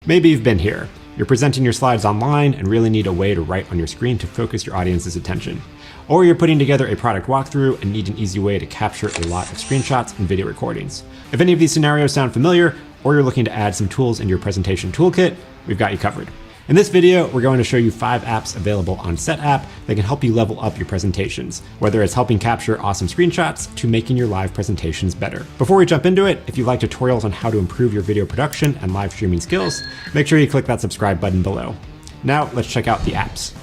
Maybe you've been here. You're presenting your slides online and really need a way to write on your screen to focus your audience's attention. Or you're putting together a product walkthrough and need an easy way to capture a lot of screenshots and video recordings. If any of these scenarios sound familiar, or you're looking to add some tools in your presentation toolkit, we've got you covered. In this video, we're going to show you 5 apps available on Setapp that can help you level up your presentations, whether it's helping capture awesome screenshots to making your live presentations better. Before we jump into it, if you like tutorials on how to improve your video production and live streaming skills, make sure you click that subscribe button below. Now let's check out the apps.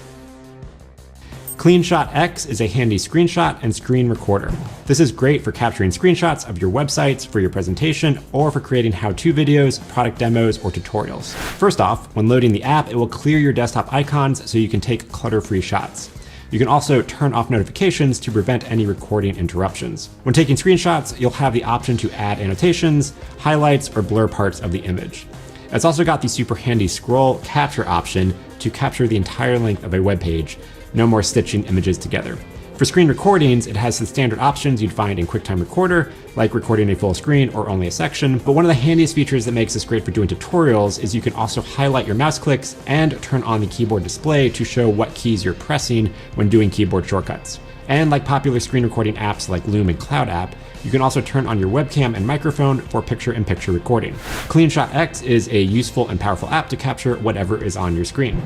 CleanShot X is a handy screenshot and screen recorder. This is great for capturing screenshots of your websites for your presentation or for creating how-to videos, product demos, or tutorials. First off, when loading the app, it will clear your desktop icons so you can take clutter-free shots. You can also turn off notifications to prevent any recording interruptions. When taking screenshots, you'll have the option to add annotations, highlights, or blur parts of the image. It's also got the super handy scroll capture option to capture the entire length of a web page. No more stitching images together. For screen recordings, it has the standard options you'd find in QuickTime Recorder, like recording a full screen or only a section, but one of the handiest features that makes this great for doing tutorials is you can also highlight your mouse clicks and turn on the keyboard display to show what keys you're pressing when doing keyboard shortcuts. And like popular screen recording apps like Loom and Cloud App, you can also turn on your webcam and microphone for picture-in-picture recording. CleanShot X is a useful and powerful app to capture whatever is on your screen.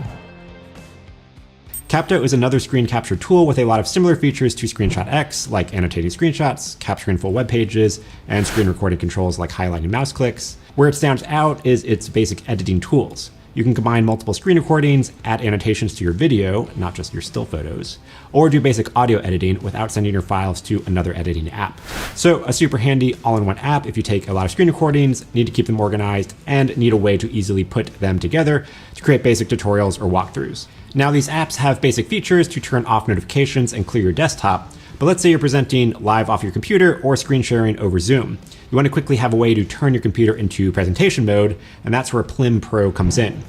Capto is another screen capture tool with a lot of similar features to CleanShot X, like annotating screenshots, capturing full web pages, and screen recording controls like highlighting mouse clicks. Where it stands out is its basic editing tools. You can combine multiple screen recordings, add annotations to your video, not just your still photos, or do basic audio editing without sending your files to another editing app. So a super handy all-in-one app if you take a lot of screen recordings, need to keep them organized, and need a way to easily put them together to create basic tutorials or walkthroughs. Now these apps have basic features to turn off notifications and clear your desktop, but let's say you're presenting live off your computer or screen sharing over Zoom. You want to quickly have a way to turn your computer into presentation mode, and that's where PliimPRO comes in.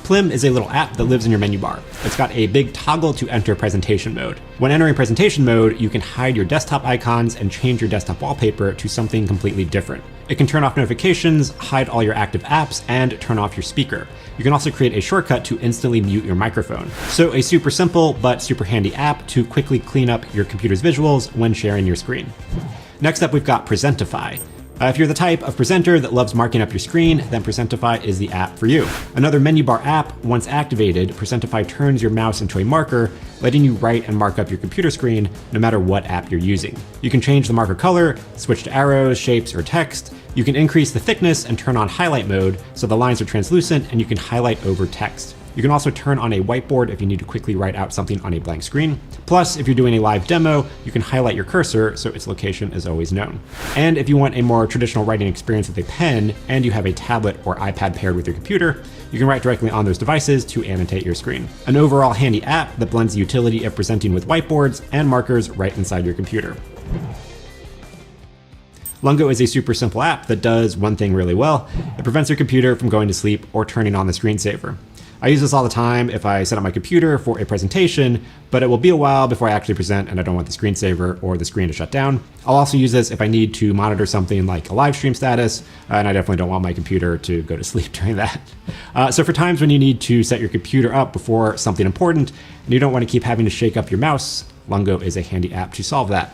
Pliim is a little app that lives in your menu bar. It's got a big toggle to enter presentation mode. When entering presentation mode, you can hide your desktop icons and change your desktop wallpaper to something completely different. It can turn off notifications, hide all your active apps, and turn off your speaker. You can also create a shortcut to instantly mute your microphone. So a super simple but super handy app to quickly clean up your computer's visuals when sharing your screen. Next up, we've got Presentify. If you're the type of presenter that loves marking up your screen, then Presentify is the app for you. Another menu bar app, once activated, Presentify turns your mouse into a marker, letting you write and mark up your computer screen no matter what app you're using. You can change the marker color, switch to arrows, shapes, or text. You can increase the thickness and turn on highlight mode so the lines are translucent and you can highlight over text. You can also turn on a whiteboard if you need to quickly write out something on a blank screen. Plus, if you're doing a live demo, you can highlight your cursor so its location is always known. And if you want a more traditional writing experience with a pen and you have a tablet or iPad paired with your computer, you can write directly on those devices to annotate your screen. An overall handy app that blends the utility of presenting with whiteboards and markers right inside your computer. Lungo is a super simple app that does one thing really well. It prevents your computer from going to sleep or turning on the screensaver. I use this all the time if I set up my computer for a presentation, but it will be a while before I actually present and I don't want the screensaver or the screen to shut down. I'll also use this if I need to monitor something like a live stream status, and I definitely don't want my computer to go to sleep during that. So for times when you need to set your computer up before something important and you don't want to keep having to shake up your mouse, Lungo is a handy app to solve that.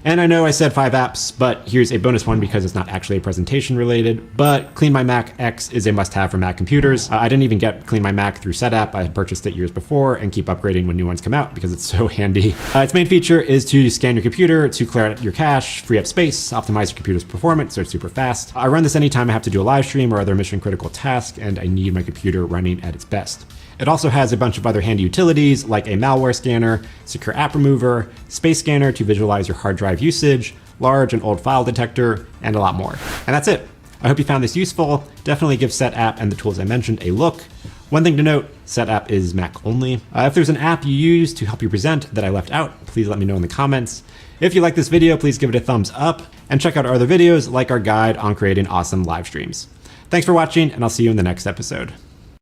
And I know I said 5 apps, but here's a bonus one because it's not actually a presentation related, but CleanMyMac X is a must-have for Mac computers. I didn't even get CleanMyMac through Setapp. I had purchased it years before and keep upgrading when new ones come out because it's so handy. Its main feature is to scan your computer, to clear out your cache, free up space, optimize your computer's performance so it's super fast. I run this anytime I have to do a live stream or other mission critical task and I need my computer running at its best. It also has a bunch of other handy utilities like a malware scanner, secure app remover, space scanner to visualize your hard drive usage, large and old file detector, and a lot more. And that's it. I hope you found this useful. Definitely give Setapp and the tools I mentioned a look. One thing to note, Setapp is Mac only. If there's an app you use to help you present that I left out, please let me know in the comments. If you like this video, please give it a thumbs up and check out our other videos like our guide on creating awesome live streams. Thanks for watching, and I'll see you in the next episode.